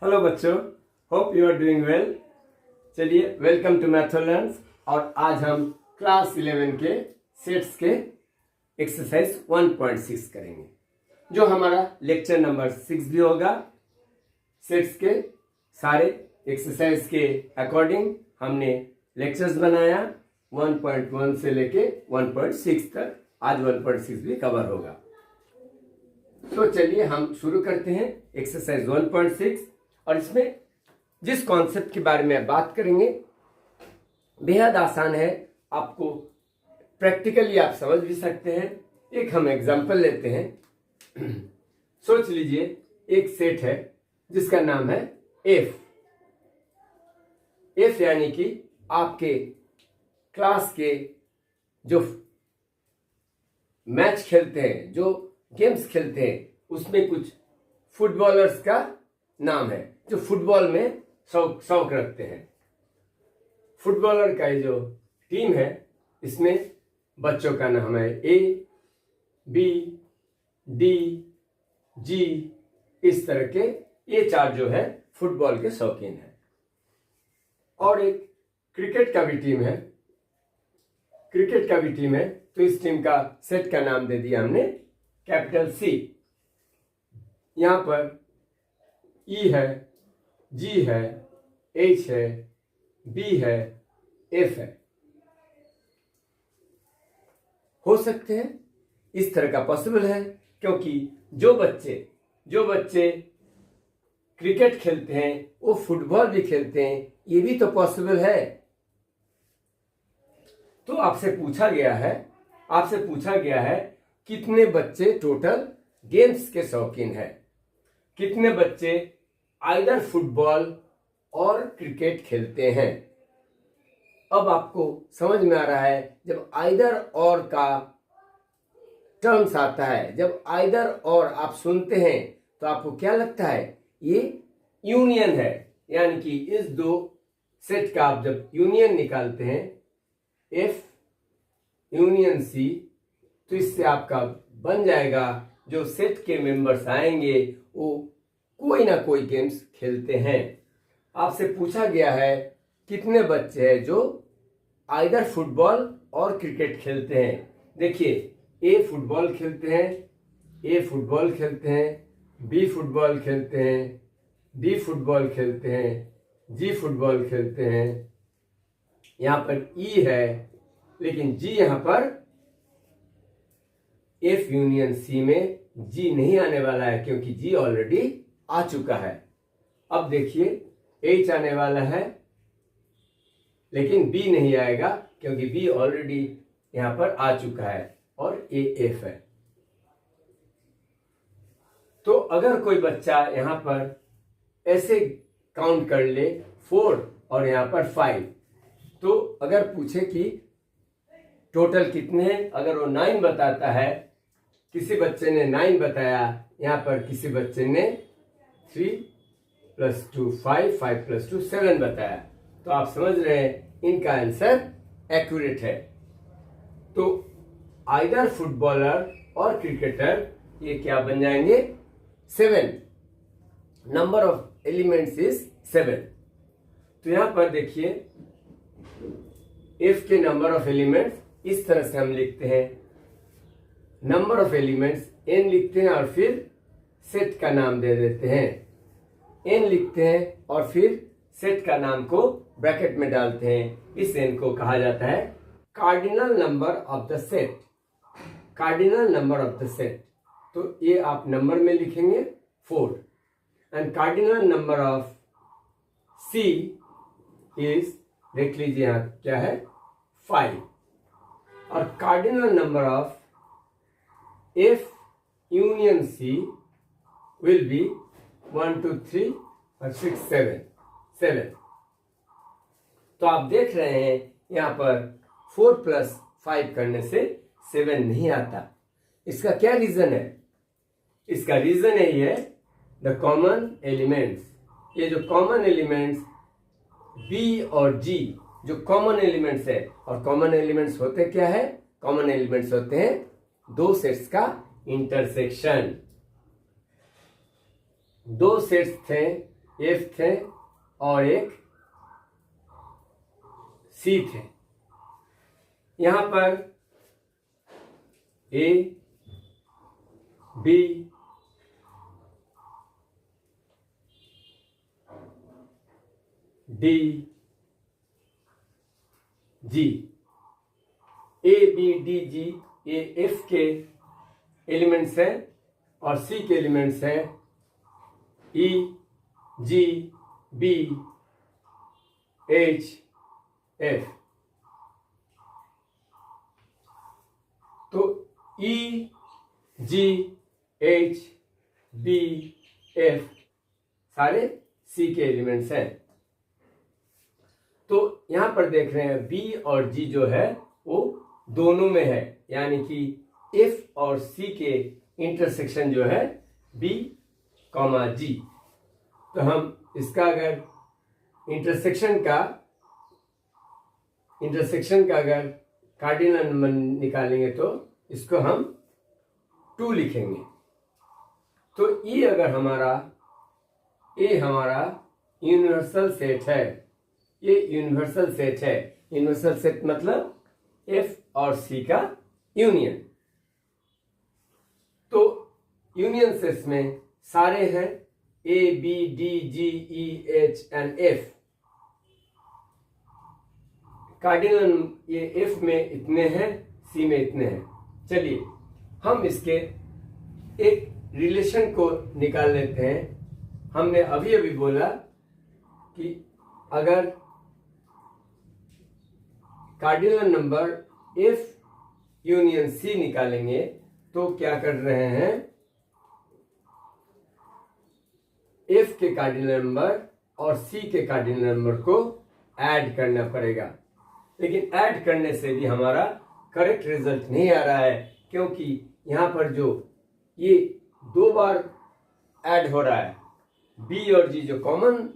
Hello बच्चों, hope you are doing well. चलिए, welcome to Matholearns. और आज हम क्लास 11 के सेट्स के एक्सरसाइज 1.6 करेंगे, जो हमारा लेक्चर नंबर 6 भी होगा। सेट्स के सारे एक्सरसाइज के अकॉर्डिंग हमने लेक्चर्स बनाया 1.1 से लेके 1.6 तक। आज 1.6 भी कवर होगा। तो चलिए हम शुरू करते हैं एक्सरसाइज 1.6। और इसमें जिस कॉन्सेप्ट के बारे में बात करेंगे बेहद आसान है, आपको प्रैक्टिकली आप समझ भी सकते हैं। एक हम एग्जांपल लेते हैं। सोच लीजिए एक सेट है जिसका नाम है एफ। एफ यानी कि आपके क्लास के जो मैच खेलते हैं, जो गेम्स खेलते हैं, उसमें कुछ फुटबॉलर्स का नाम है जो फुटबॉल में शौक रखते हैं। फुटबॉलर का जो टीम है इसमें बच्चों का नाम है ए, बी, डी, जी। इस तरह के ये चार जो है फुटबॉल के शौकीन है। और एक क्रिकेट का भी टीम है। क्रिकेट का भी टीम है तो इस टीम का सेट का नाम दे दिया हमने कैपिटल सी। यहां पर ई है, जी है, एच है, बी है, एफ है। हो सकते हैं इस तरह का पॉसिबल है, क्योंकि जो बच्चे क्रिकेट खेलते हैं वो फुटबॉल भी खेलते हैं, ये भी तो पॉसिबल है। तो आपसे पूछा गया है कितने बच्चे टोटल गेम्स के शौकीन है, कितने बच्चे आइदर फुटबॉल और क्रिकेट खेलते हैं। अब आपको समझ में आ रहा है, जब आइदर और का टर्म्स आता है, जब आइदर और आप सुनते हैं तो आपको क्या लगता है, ये यूनियन है। यानी कि इस दो सेट का आप जब यूनियन निकालते हैं एफ यूनियन सी, तो इससे आपका बन जाएगा जो सेट के मेंबर्स आएंगे वो कोई ना कोई गेम्स खेलते हैं। आपसे पूछा गया है कितने बच्चे हैं जो आइदर फुटबॉल और क्रिकेट खेलते हैं। देखिए, ए फुटबॉल खेलते हैं, ए फुटबॉल खेलते हैं, बी फुटबॉल खेलते हैं, डी फुटबॉल खेलते हैं, जी फुटबॉल खेलते हैं। यहां पर ई है, लेकिन जी यहां पर एफ यूनियन सी में जी नहीं आने वाला है, क्योंकि जी ऑलरेडी आ चुका है। अब देखिए एच आने वाला है, लेकिन बी नहीं आएगा, क्योंकि बी ऑलरेडी यहां पर आ चुका है और ए एफ है। तो अगर कोई बच्चा यहां पर ऐसे काउंट कर ले 4 और यहां पर 5, तो अगर पूछे कि टोटल कितने हैं, अगर वो 9 बताता है, किसी बच्चे ने 9 बताया, यहां पर किसी बच्चे ने 3 + 2 5, 5 + 2 7 बताया, तो आप समझ रहे हैं इनका आंसर एक्यूरेट है। तो आइदर फुटबॉलर और क्रिकेटर ये क्या बन जाएंगे, 7। Number of elements is 7। तो यहां पर देखिए एफ के नंबर ऑफ एलिमेंट्स इस तरह से हम लिखते हैं। नंबर ऑफ एलिमेंट्स n लिखते हैं और फिर सेट का नाम दे देते हैं। n लिखते हैं और फिर सेट का नाम को ब्रैकेट में डालते हैं। इस n को कहा जाता है cardinal number of the set. Cardinal number of the set, तो ये आप नंबर में लिखेंगे 4। And cardinal number of C is, देख लीजिए यहां क्या है, 5। और cardinal number of F union C will be 1 2 3 और 6 7। तो आप देख रहे हैं यहां पर 4 + 5 करने से 7 नहीं आता। इसका क्या रीजन है? इसका रीजन है ये द कॉमन एलिमेंट्स। ये जो कॉमन एलिमेंट्स बी और जी जो कॉमन एलिमेंट्स है, और कॉमन एलिमेंट्स होते क्या है, कॉमन एलिमेंट्स होते हैं दो सेट्स का इंटरसेक्शन। दो सेट्स थे एफ थे और एक सी थे। यहां पर A, B, D, G, A B D G ये एफ के एलिमेंट्स हैं और सी के एलिमेंट्स हैं ई, जी, बी, एच, एफ। तो ई, जी, एच, बी, एफ सारे सी के एलिमेंट्स हैं। तो यहां पर देख रहे हैं बी और जी जो है वो दोनों में है, यानी कि एफ और सी के इंटरसेक्शन जो है बी कॉमा जी। तो हम इसका अगर इंटरसेक्शन का अगर कार्डिनल नंबर निकालेंगे तो इसको हम 2 लिखेंगे। तो ये अगर हमारा यूनिवर्सल सेट है, ये यूनिवर्सल सेट है। यूनिवर्सल सेट मतलब एफ और सी का यूनियन। तो यूनियन सेट्स में सारे हैं A, B, D, G, E, H and F. Cardinal ये एफ में इतने हैं, सी में इतने हैं। चलिए हम इसके एक रिलेशन को निकाल लेते हैं। हमने अभी अभी बोला कि अगर cardinal number F union C निकालेंगे तो क्या कर रहे हैं, एफ के कार्डिनल नंबर और सी के कार्डिनल नंबर को ऐड करना पड़ेगा। लेकिन ऐड करने से भी हमारा करेक्ट रिजल्ट नहीं आ रहा है, क्योंकि यहां पर जो ये 2 बार ऐड हो रहा है, बी और जी जो कॉमन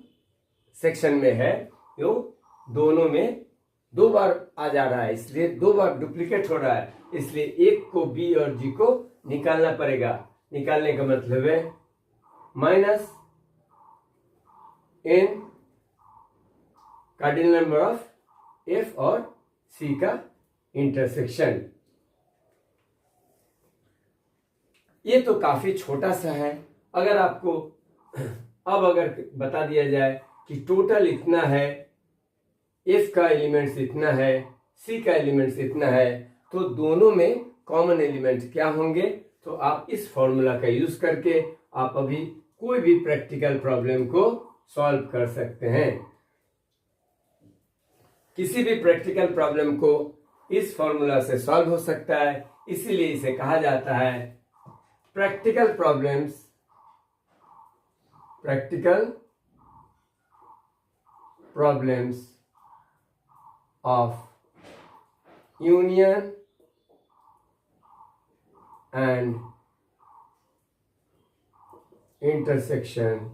सेक्शन में है वो दोनों में 2 बार आ जा रहा है, इसलिए 2 बार डुप्लीकेट हो रहा है। इसलिए एक को बी और जी को निकालना पड़ेगा। निकालने का मतलब है minus n cardinal number of F और सी का इंटरसेक्शन। ये तो काफी छोटा सा है। अगर आपको अब अगर बता दिया जाए कि टोटल इतना है, एफ का एलिमेंट्स इतना है, सी का एलिमेंट्स इतना है, तो दोनों में कॉमन एलिमेंट क्या होंगे, तो आप इस फॉर्मूला का यूज करके आप अभी कोई भी प्रैक्टिकल प्रॉब्लम को सॉल्व कर सकते हैं। किसी भी प्रैक्टिकल प्रॉब्लम को इस फॉर्मूला से सॉल्व हो सकता है, इसीलिए इसे कहा जाता है practical problems of union and intersection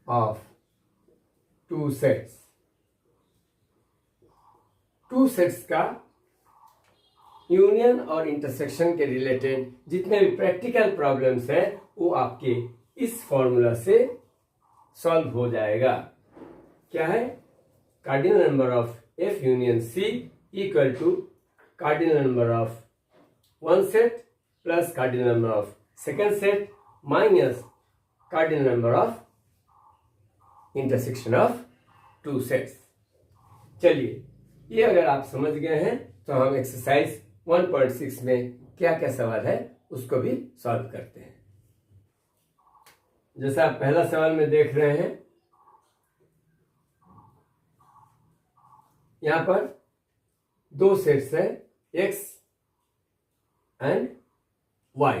of 2 sets। 2 sets का यूनियन और इंटरसेक्शन के रिलेटेड जितने भी प्रैक्टिकल प्रॉब्लम्स हैं वो आपके इस फॉर्मूला से सॉल्व हो जाएगा। क्या है, cardinal number of F union C equal to cardinal number of 1 set plus cardinal number of second set minus cardinal number of intersection of 2 sets. चलिए ये अगर आप समझ गए हैं तो हम एक्सरसाइज 1.6 में क्या क्या सवाल है उसको भी सॉल्व करते हैं। जैसा आप पहला सवाल में देख रहे हैं, यहां पर 2 सेट्स है x एंड y।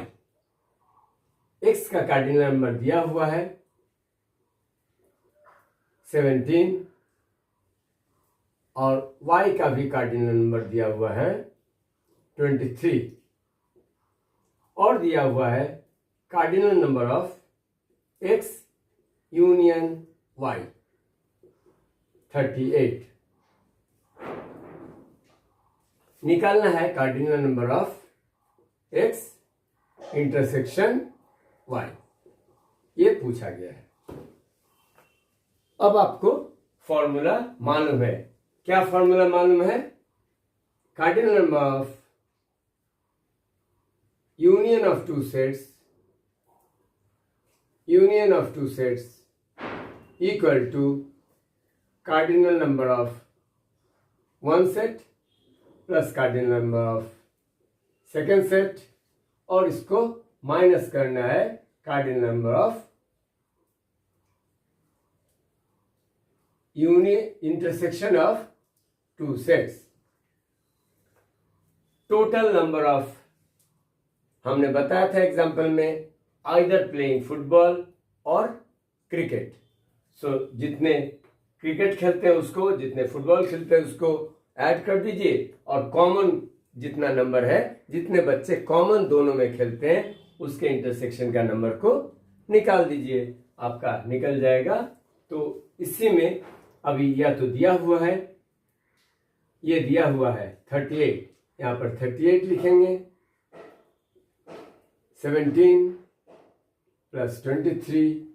x का कार्डिनल नंबर दिया हुआ है 17 और y का भी कार्डिनल नंबर दिया हुआ है 23 और दिया हुआ है cardinal number of x union y 38। निकालना है cardinal number of x intersection y। ये पूछा गया है। अब आपको फॉर्मूला मालूम है। क्या फॉर्मूला मालूम है? Cardinal number of union of two sets equal to cardinal number of one set plus cardinal number of second set, और इसको माइनस करना है cardinal number of intersection of two sets. Total number of, हमने बताया था example में, either playing football और cricket. सो जितने क्रिकेट खेलते हैं उसको, जितने फुटबॉल खेलते हैं उसको ऐड कर दीजिए, और कॉमन जितना नंबर है, जितने बच्चे कॉमन दोनों में खेलते हैं उसके इंटरसेक्शन का नंबर को निकाल दीजिए, आपका निकल जाएगा। तो इसी में अभी या तो दिया हुआ है, ये दिया हुआ है 38, यहाँ पर 38 लिखेंगे, 17 plus 23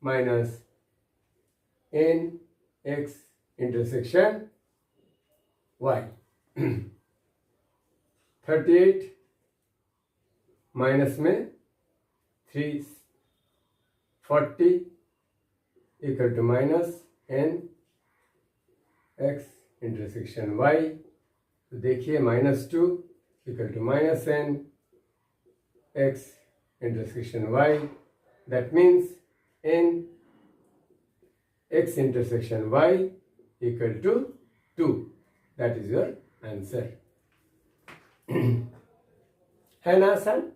minus N X intersection Y. 38 minus में 340 equal to minus N X intersection Y. तो देखिए -2 equal to minus N X intersection y, that means n x intersection y equal to 2. That is your answer. है ना आसान?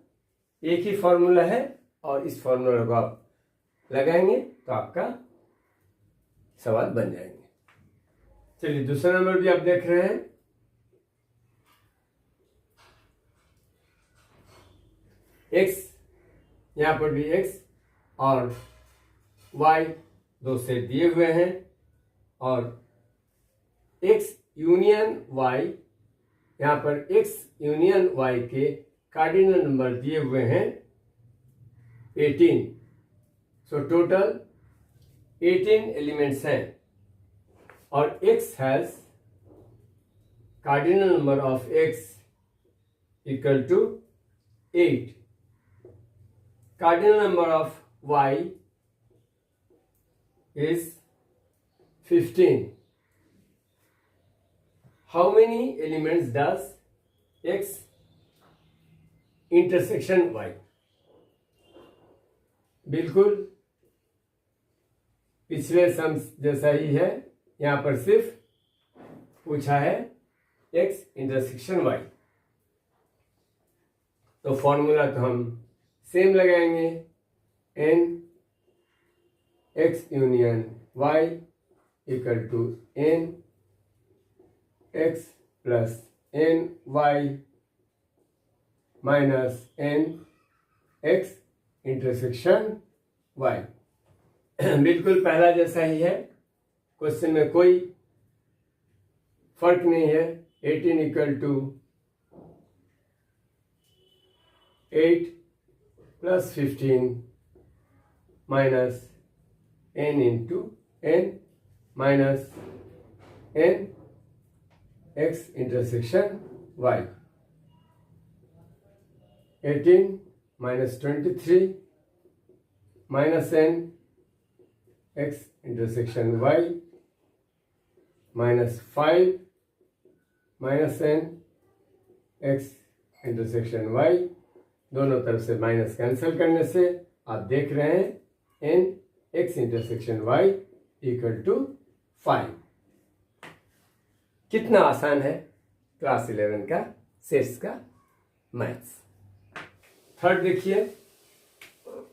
एक ही formula है और इस फॉर्मूला को आप लगाएंगे तो आपका सवाल बन जाएंगे। चलिए दूसरा नंबर भी आप देख रहे हैं। x, यहां पर भी x और y दो सेट दिए हुए हैं, और x यूनियन y, यहां पर x यूनियन y के कार्डिनल नंबर दिए हुए हैं 18। सो टोटल 18 एलिमेंट्स हैं, और x has cardinal number of x equal to 8. Cardinal number of y is 15. How many elements does x intersection y? बिल्कुल पिछले सम जैसा ही है, यहां पर सिर्फ पूछा है x इंटरसेक्शन y। तो फॉर्मूला तो हम सेम लगाएंगे, n x union y equal to n x plus n y minus n x intersection y। बिल्कुल पहला जैसा ही है, क्वेश्चन में कोई फर्क नहीं है। 18 equal to 8 plus 15 minus n into n minus n x intersection y। 18 minus 23 minus n x intersection y minus 5 minus n x intersection y। दोनों तरफ से माइनस कैंसिल करने से आप देख रहे हैं n x intersection y equal to 5। कितना आसान है क्लास 11 का सेट्स का मैथ्स। थर्ड देखिए,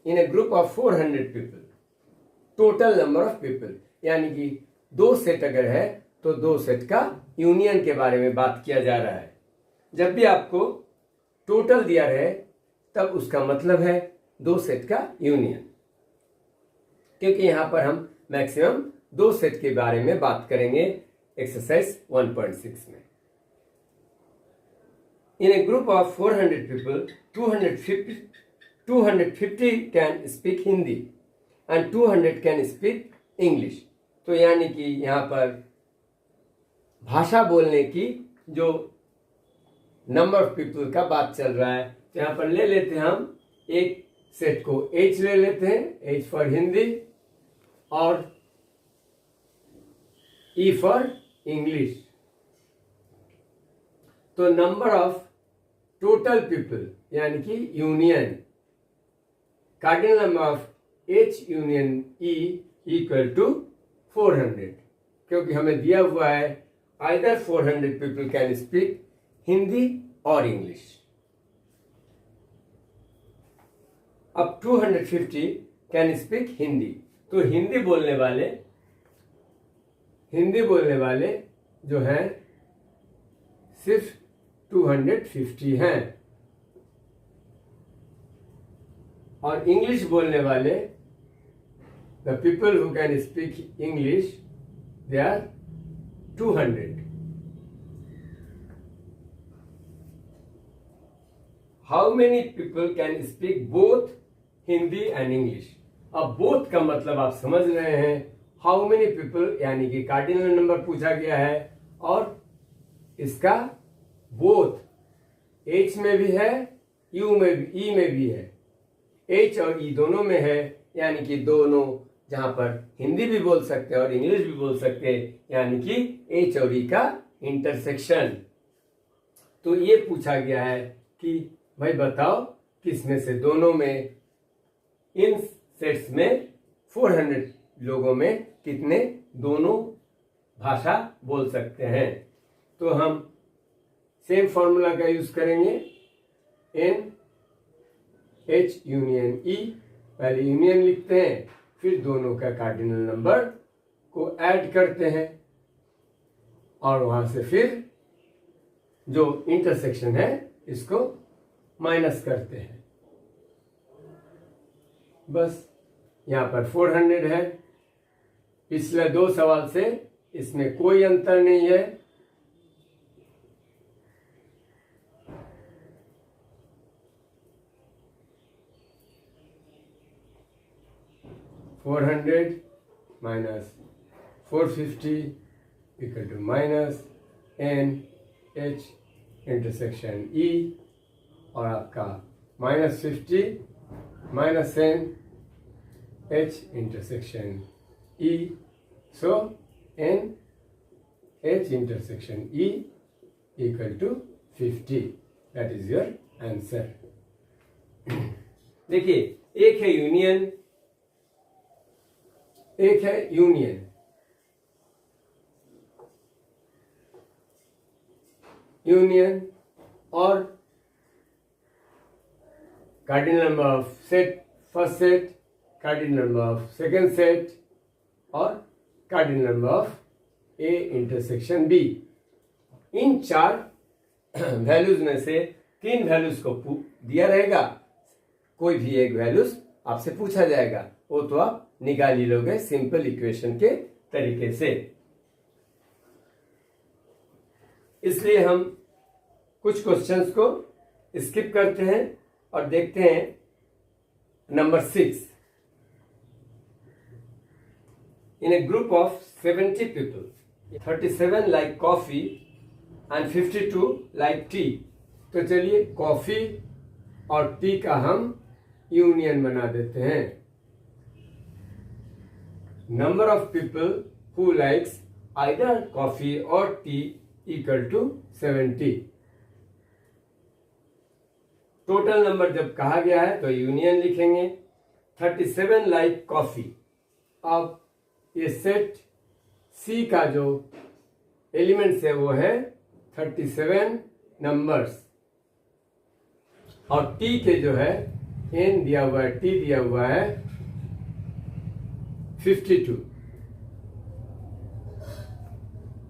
in a group of 400 people, total number of people, यानी कि दो सेट अगर है तो दो सेट का यूनियन के बारे में बात किया जा रहा है। जब भी आपको टोटल दिया रहे तब उसका मतलब है दो सेट का यूनियन, क्योंकि यहां पर हम मैक्सिमम दो सेट के बारे में बात करेंगे एक्सरसाइज 1.6 में। In a group of 400 people 250 can speak Hindi. And 200 can speak English. तो यानी कि यहाँ पर भाषा बोलने की जो नंबर ऑफ पीपल का बात चल रहा है, तो यहाँ पर ले लेते हैं हम एक सेट को H ले लेते हैं, H फॉर हिंदी और E फॉर इंग्लिश। तो नंबर ऑफ टोटल पीपल यानी कि union, cardinal number of H union E equal to 400, क्योंकि हमें दिया हुआ है either 400 people can speak Hindi और इंग्लिश। अब 250 कैन स्पीक हिंदी। तो हिंदी बोलने वाले जो हैं सिर्फ 250 हैं, और इंग्लिश बोलने वाले the people who can speak English they are 200। How many people can speak both Hindi and English. अब बोथ का मतलब आप समझ रहे हैं, हाउ मेनी पीपल यानी कि कार्डिनल नंबर पूछा गया है और इसका बोथ H में भी है, U में भी, E में भी है, H और E दोनों में है, यानी कि दोनों जहां पर हिंदी भी बोल सकते हैं और इंग्लिश भी बोल सकते हैं, यानी कि H और E का इंटरसेक्शन। तो ये पूछा गया है कि भाई बताओ किस में से दोनों में, इन सेट्स में 400 लोगों में कितने दोनों भाषा बोल सकते हैं। तो हम सेम फॉर्मूला का यूज करेंगे, एन H यूनियन E, पहले यूनियन लिखते हैं, फिर दोनों का कार्डिनल नंबर को ऐड करते हैं और वहां से फिर जो इंटरसेक्शन है इसको माइनस करते हैं। बस यहाँ पर 400 है, पिछले 2 सवाल से इसमें कोई अंतर नहीं है। (400 minus 450 equal to minus n H intersection E, और आपका -50 minus n H intersection E, so n H intersection E equal to 50, that is your answer। देखिए एक है यूनियन, एक है यूनियन। यूनियन और cardinal number of set first set, cardinal number of second set और cardinal number of A intersection B। इन 4 values में से 3 वैल्यूज को दिया रहेगा, कोई भी एक वैल्यूज आपसे पूछा जाएगा, वो तो आप निकाल ही लोगे सिंपल इक्वेशन के तरीके से। इसलिए हम कुछ क्वेश्चंस को स्किप करते हैं और देखते हैं number 6। In a group of 70 people 37 like coffee and 52 like T. तो चलिए कॉफी और टी का हम यूनियन बना देते हैं। Number of people who likes either coffee और tea equal to 70। Total number जब कहा गया है तो यूनियन लिखेंगे। 37 लाइक कॉफी। अब ये सेट सी का जो एलिमेंट्स है वो है 37 नंबर्स, और टी के जो है एन दिया हुआ है, टी दिया हुआ है 52।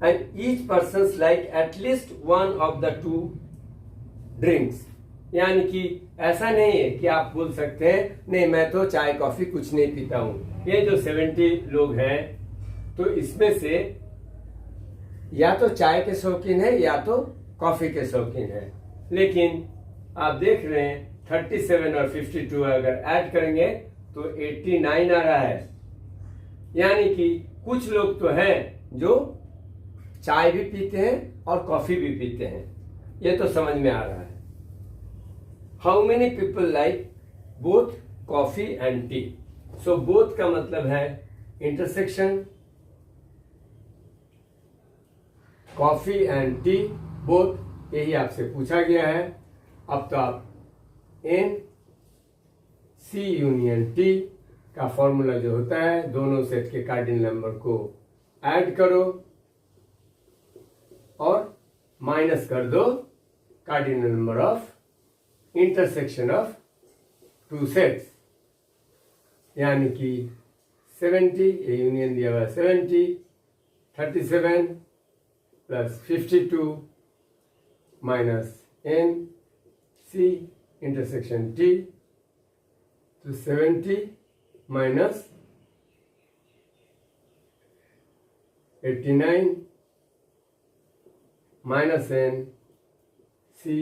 And each person like at least one of the 2 drinks. यानी कि ऐसा नहीं है कि आप बोल सकते हैं नहीं मैं तो चाय कॉफी कुछ नहीं पीता हूं। ये जो 70 लोग हैं तो इसमें से या तो चाय के शौकीन है या तो कॉफी के शौकीन है, लेकिन आप देख रहे हैं 37 और 52 अगर ऐड करेंगे तो 89 आ रहा है। यानी कि कुछ लोग तो हैं जो चाय भी पीते हैं और कॉफी भी पीते हैं, ये तो समझ में आ रहा है। How many people like both coffee and T? So both का मतलब है intersection, coffee and T both, यही आपसे पूछा गया है। अब तो आप एन सी यूनियन टी का फॉर्मूला जो होता है, दोनों सेट के कार्डिनल नंबर को ऐड करो और माइनस कर दो cardinal number of intersection of two sets, यानी कि 70, ये यूनियन दिया हुआ है 70, 37 plus 52 minus N C intersection T, तो 70 minus 89 minus N C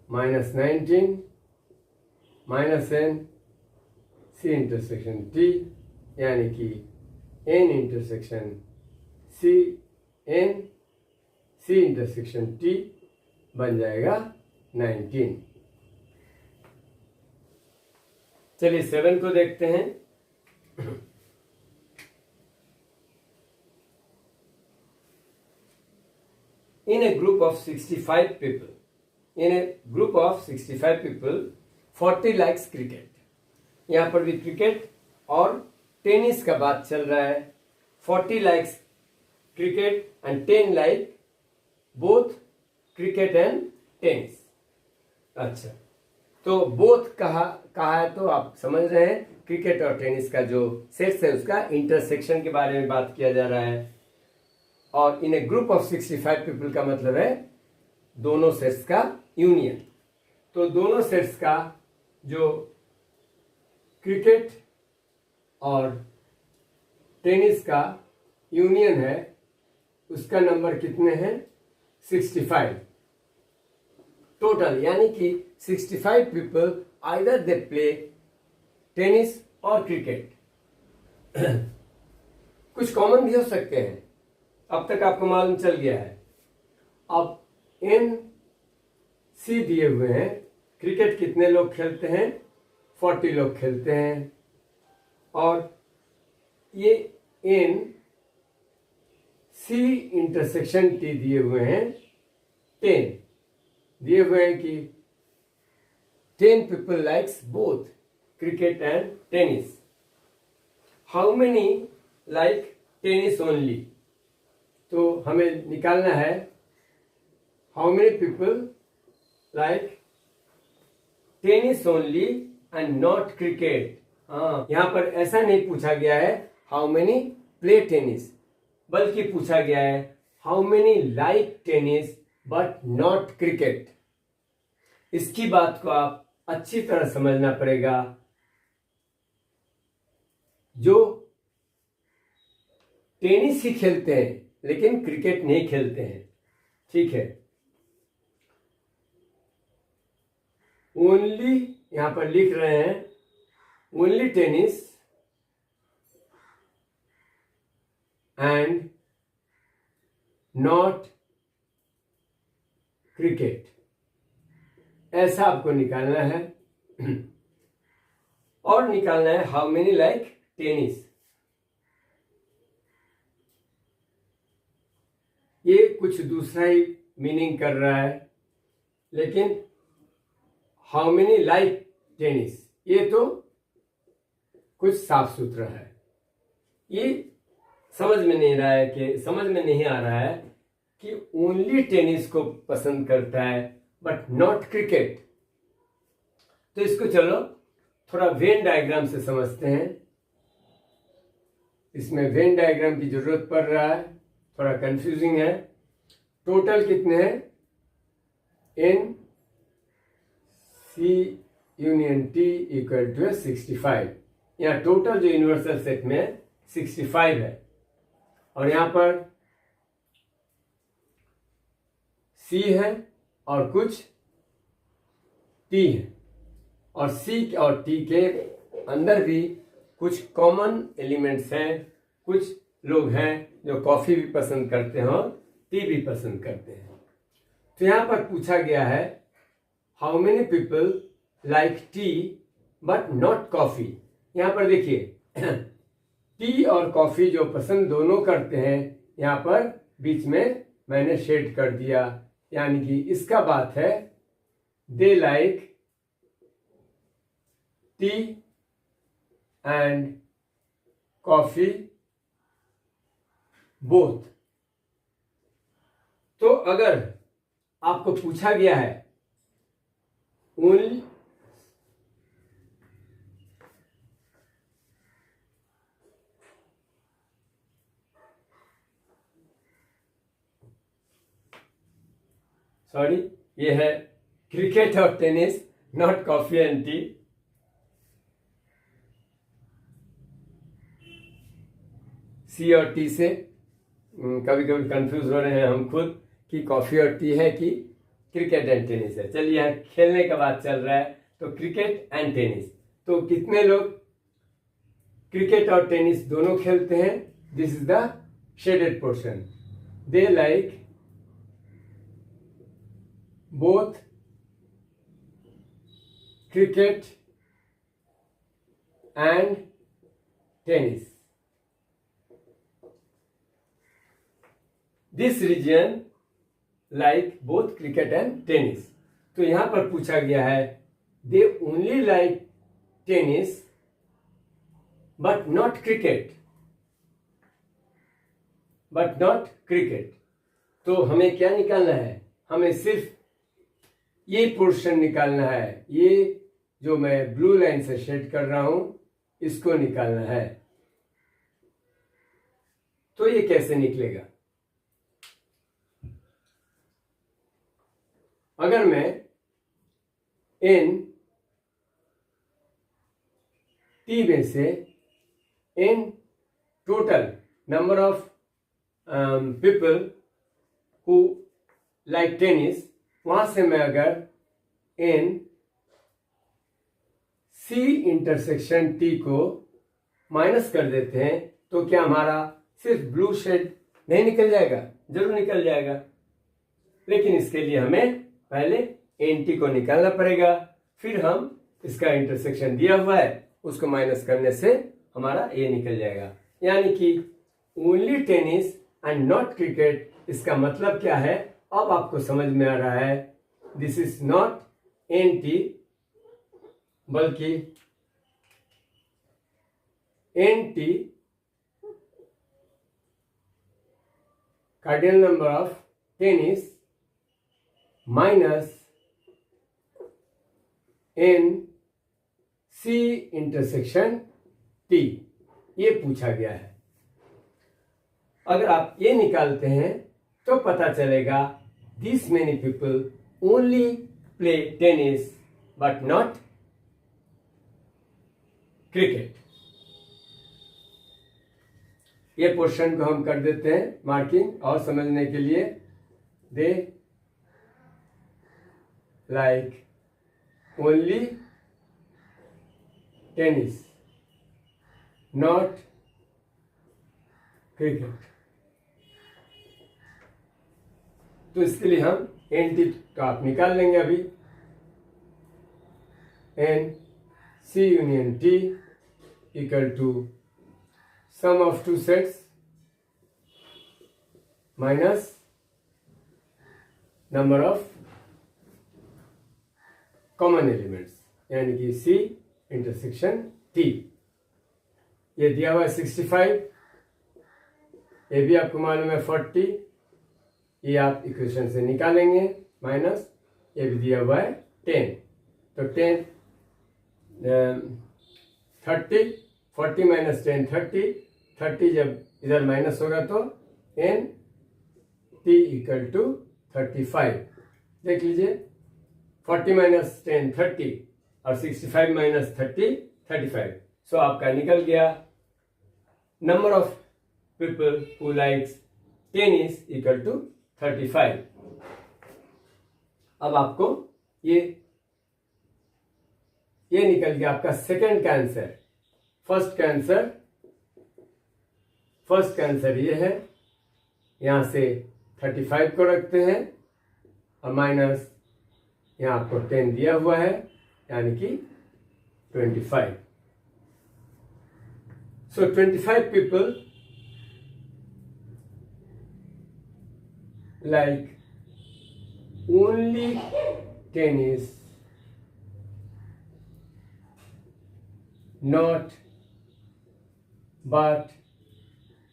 minus 19 minus N C intersection T, यानी कि N intersection C N C intersection T बन जाएगा 19। चलिए 7 को देखते हैं। In a group of 65 people, 40 likes cricket. यहाँ पर भी क्रिकेट और टेनिस का बात चल रहा है। 40 likes cricket and 10 like both cricket and tennis. अच्छा, तो बोथ कहा है तो आप समझ रहे हैं, क्रिकेट और टेनिस का जो सेट्स है उसका इंटरसेक्शन के बारे में बात किया जा रहा है। और इन ए ग्रुप ऑफ 65 पीपल का मतलब है दोनों सेट्स का यूनियन। तो दोनों सेट्स का जो क्रिकेट और टेनिस का यूनियन है उसका नंबर कितने हैं? 65 टोटल, यानी कि 65 people either they play tennis और क्रिकेट। कुछ कॉमन भी हो सकते हैं, अब तक आपको मालूम चल गया है। अब एन सी दिए हुए हैं, क्रिकेट कितने लोग खेलते हैं? 40 लोग खेलते हैं। और ये एन सी इंटरसेक्शन टी दिए हुए हैं 10, दिए हुए हैं कि 10 people likes both cricket and tennis. How many like tennis only? तो हमें निकालना है how many people like tennis only and not cricket. हाँ, यहां पर ऐसा नहीं पूछा गया है हाउ मेनी प्ले टेनिस, बल्कि पूछा गया है how many like tennis but not cricket. इसकी बात को आप अच्छी तरह समझना पड़ेगा। जो टेनिस ही खेलते हैं लेकिन क्रिकेट नहीं खेलते हैं, ठीक है। ओनली यहां पर लिख रहे हैं only tennis and not cricket, ऐसा आपको निकालना है। और निकालना है हाउ मेनी लाइक टेनिस। ये कुछ दूसरा ही मीनिंग कर रहा है, लेकिन हाउ मेनी लाइक टेनिस ये तो कुछ साफ सुथरा है। ये समझ में नहीं आ रहा है कि ओनली टेनिस को पसंद करता है बट नॉट क्रिकेट। तो इसको चलो थोड़ा वेन डायग्राम से समझते हैं। इसमें वेन डायग्राम की जरूरत पड़ रहा है, थोड़ा कंफ्यूजिंग है। टोटल कितने हैं? N C union T equal to 65। यहाँ टोटल जो यूनिवर्सल सेट में 65 है, और यहां पर सी है और कुछ टी है, और सी और टी के अंदर भी कुछ कॉमन एलिमेंट्स हैं। कुछ लोग हैं जो कॉफी भी पसंद करते हैं और टी भी पसंद करते हैं। तो यहां पर पूछा गया है how many people like T but not coffee. यहां पर देखिए टी और कॉफी जो पसंद दोनों करते हैं, यहां पर बीच में मैंने शेड कर दिया, यानी कि इसका बात है they like T and coffee both. तो अगर आपको पूछा गया है ओनली ये है क्रिकेट और tennis, not coffee and tea. C और टी से कभी कभी कंफ्यूज हो रहे हैं हम खुद कि कॉफी और टी है कि क्रिकेट एंड टेनिस है। चलिए यहाँ खेलने का बात चल रहा है, तो क्रिकेट एंड टेनिस। तो कितने लोग क्रिकेट और टेनिस दोनों खेलते हैं? This is the shaded portion. They like both cricket and tennis. This region like both cricket and tennis. तो यहां पर पूछा गया है they only like tennis but not cricket, but not cricket. तो हमें क्या निकालना है? हमें सिर्फ ये पोर्शन निकालना है, ये जो मैं ब्लू लाइन से शेड कर रहा हूं इसको निकालना है। तो ये कैसे निकलेगा? अगर मैं इन टी में से in total number of people who like tennis, वहां से मैं अगर इन सी इंटरसेक्शन टी को माइनस कर देते हैं तो क्या हमारा सिर्फ ब्लू शेड नहीं निकल जाएगा? जरूर निकल जाएगा, लेकिन इसके लिए हमें पहले एन टी को निकालना पड़ेगा, फिर हम इसका इंटरसेक्शन दिया हुआ है उसको माइनस करने से हमारा ए निकल जाएगा। यानी कि only tennis and not cricket, इसका मतलब क्या है अब आपको समझ में आ रहा है। This is not n T बल्कि n T cardinal number of tennis minus N C intersection T, ये पूछा गया है। अगर आप ये निकालते हैं तो पता चलेगा this many people only play tennis but not cricket. ये पोर्शन को हम कर देते हैं मार्किंग और समझने के लिए। They like only tennis not cricket. तो इसके लिए हम एन टी तो आप निकाल लेंगे अभी। N C union T equal to sum of two sets minus number of common elements, यानी कि सी इंटरसेक्शन टी। ये दिया हुआ है 65, ये भी आपको मालूम है 40, ये आप इक्वेशन से निकालेंगे माइनस ये भी दिया हुआ है 10। तो 10 30, 40 माइनस 10 30, 30 जब इधर माइनस होगा तो एन टी इक्वल टू 35। देख लीजिए 40 माइनस 10 30 और 65 माइनस 30 35। सो आपका निकल गया number of people who likes tennis equal to 35। अब आपको ये ये निकल गया आपका सेकंड का आंसर। फर्स्ट का आंसर ये है। यहां से 35 को रखते हैं और माइनस यहां आपको 10 दिया हुआ है, यानी कि 25। सो 25 people like only tennis, not but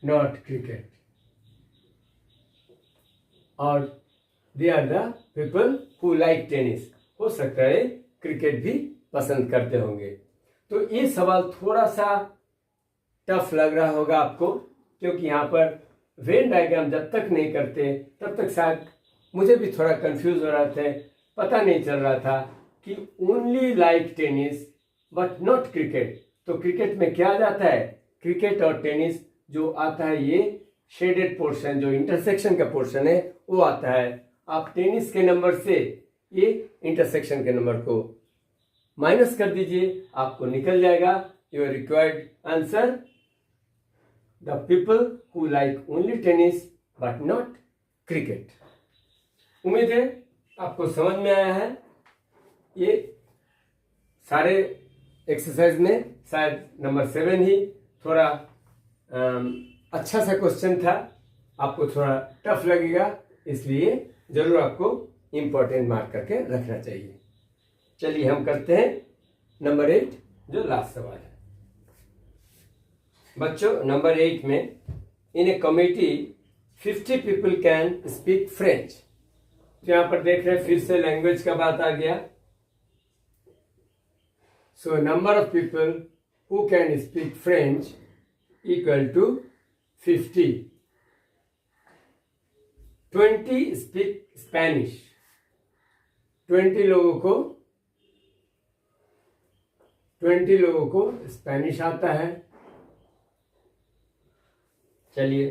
not cricket, और they are the people who like tennis। हो सकता है क्रिकेट भी पसंद करते होंगे। तो ये सवाल थोड़ा सा टफ लग रहा होगा आपको, क्योंकि यहाँ पर वेन डायग्राम जब तक नहीं करते तब तक शायद मुझे भी थोड़ा कंफ्यूज हो रहा था, पता नहीं चल रहा था कि only like tennis but not cricket. तो क्रिकेट में क्या जाता है, क्रिकेट और टेनिस जो आता है ये शेडेड पोर्शन, जो इंटरसेक्शन का पोर्शन है वो आता है। आप टेनिस के नंबर से ये इंटरसेक्शन के नंबर को माइनस कर दीजिए, आपको निकल जाएगा your required answer, the people who like only tennis but not cricket. उम्मीद है आपको समझ में आया है। ये सारे एक्सरसाइज में शायद नंबर 7 ही थोड़ा अच्छा सा क्वेश्चन था, आपको थोड़ा टफ लगेगा, इसलिए जरूर आपको इंपॉर्टेंट मार्क करके रखना चाहिए। चलिए हम करते हैं नंबर 8, जो लास्ट सवाल है। बच्चों नंबर 8 में, in a committee 50 people can speak French. तो यहां पर देख रहे हैं फिर से लैंग्वेज का बात आ गया। So number of people who can speak French equal to 50। 20 speak Spanish. 20 लोगों को स्पेनिश आता है। चलिए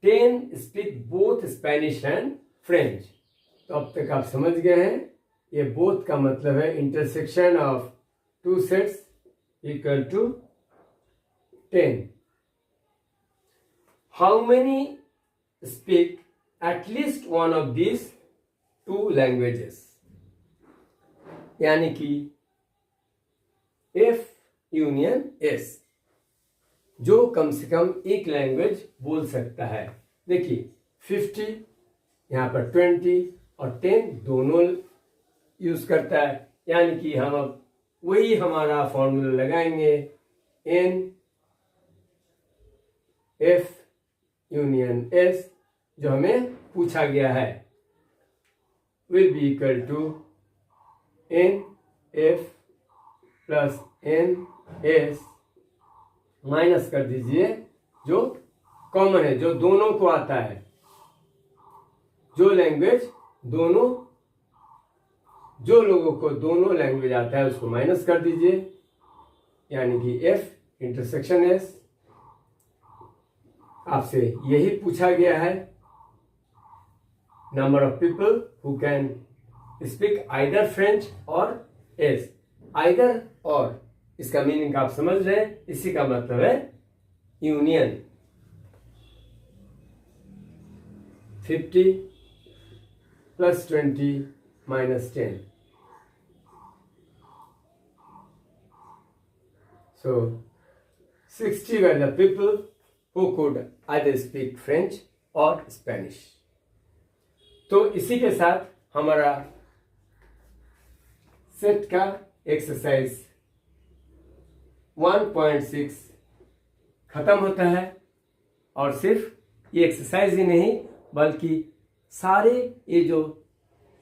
10 speak both Spanish and French. तो अब तक आप समझ गए हैं, ये बोथ का मतलब है intersection of 2 sets equal to 10। How many speak at least one of this 2 languages, यानी कि F यूनियन S, जो कम से कम एक लैंग्वेज बोल सकता है। देखिए 50, यहाँ पर 20 और 10 दोनों यूज करता है, यानी कि हम अब वही हमारा फॉर्मूला लगाएंगे, N F यूनियन S, जो हमें पूछा गया है, will be equal to N F plus N S minus कर दीजिए जो कॉमन है, जो दोनों को आता है, जो लैंग्वेज दोनों, जो लोगों को दोनों लैंग्वेज आता है उसको माइनस कर दीजिए, यानी कि F इंटरसेक्शन S। आपसे यही पूछा गया है, number of people who can speak either French और एस। आइदर और इसका मीनिंग आप समझ रहे हैं, इसी का मतलब है union. 50 plus 20 minus 10, so 60 were the people who could either speak French or Spanish। तो इसी के साथ हमारा सेट का एक्सरसाइज 1.6 खत्म होता है। और सिर्फ ये एक्सरसाइज ही नहीं, बल्कि सारे ये जो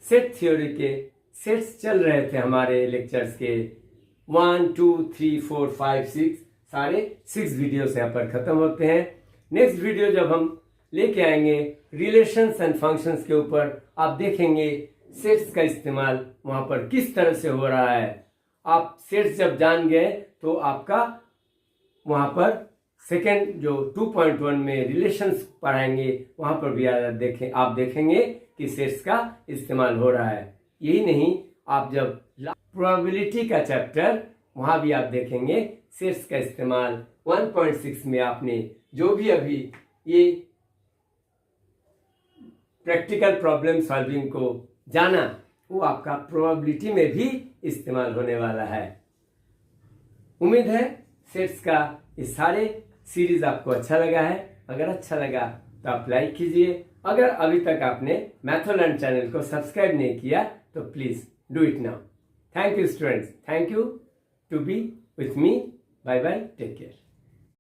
सेट थ्योरी के सेट्स चल रहे थे हमारे लेक्चर्स के 1, 2, 3, 4, 5, 6, सारे 6 वीडियोस यहाँ पर खत्म होते हैं। नेक्स्ट वीडियो जब हम लेके आएंगे रिलेशंस एंड फंक्शंस के ऊपर, आप देखेंगे सेट्स का इस्तेमाल वहां पर किस तरह से हो रहा है। आप सेट्स जब जान गए तो आपका वहां पर सेकेंड जो 2.1 में रिलेशंस पढ़ाएंगे वहां पर भी आप देखेंगे कि सेट्स का इस्तेमाल हो रहा है। यही नहीं, आप जब प्रोबेबिलिटी का चैप्टर वहां भी आप देखेंगे सेट्स का इस्तेमाल 1.6 में आपने जो भी अभी ये प्रैक्टिकल प्रॉब्लम सॉल्विंग को जाना वो आपका प्रोबेबिलिटी में भी इस्तेमाल होने वाला है। उम्मीद है सेट्स का ये सारे सीरीज आपको अच्छा लगा है। अगर अच्छा लगा तो आप लाइक कीजिए। अगर अभी तक आपने मैथोलर्न चैनल को सब्सक्राइब नहीं किया तो please do it now. Thank you students, thank you to be with me. Bye bye, take care.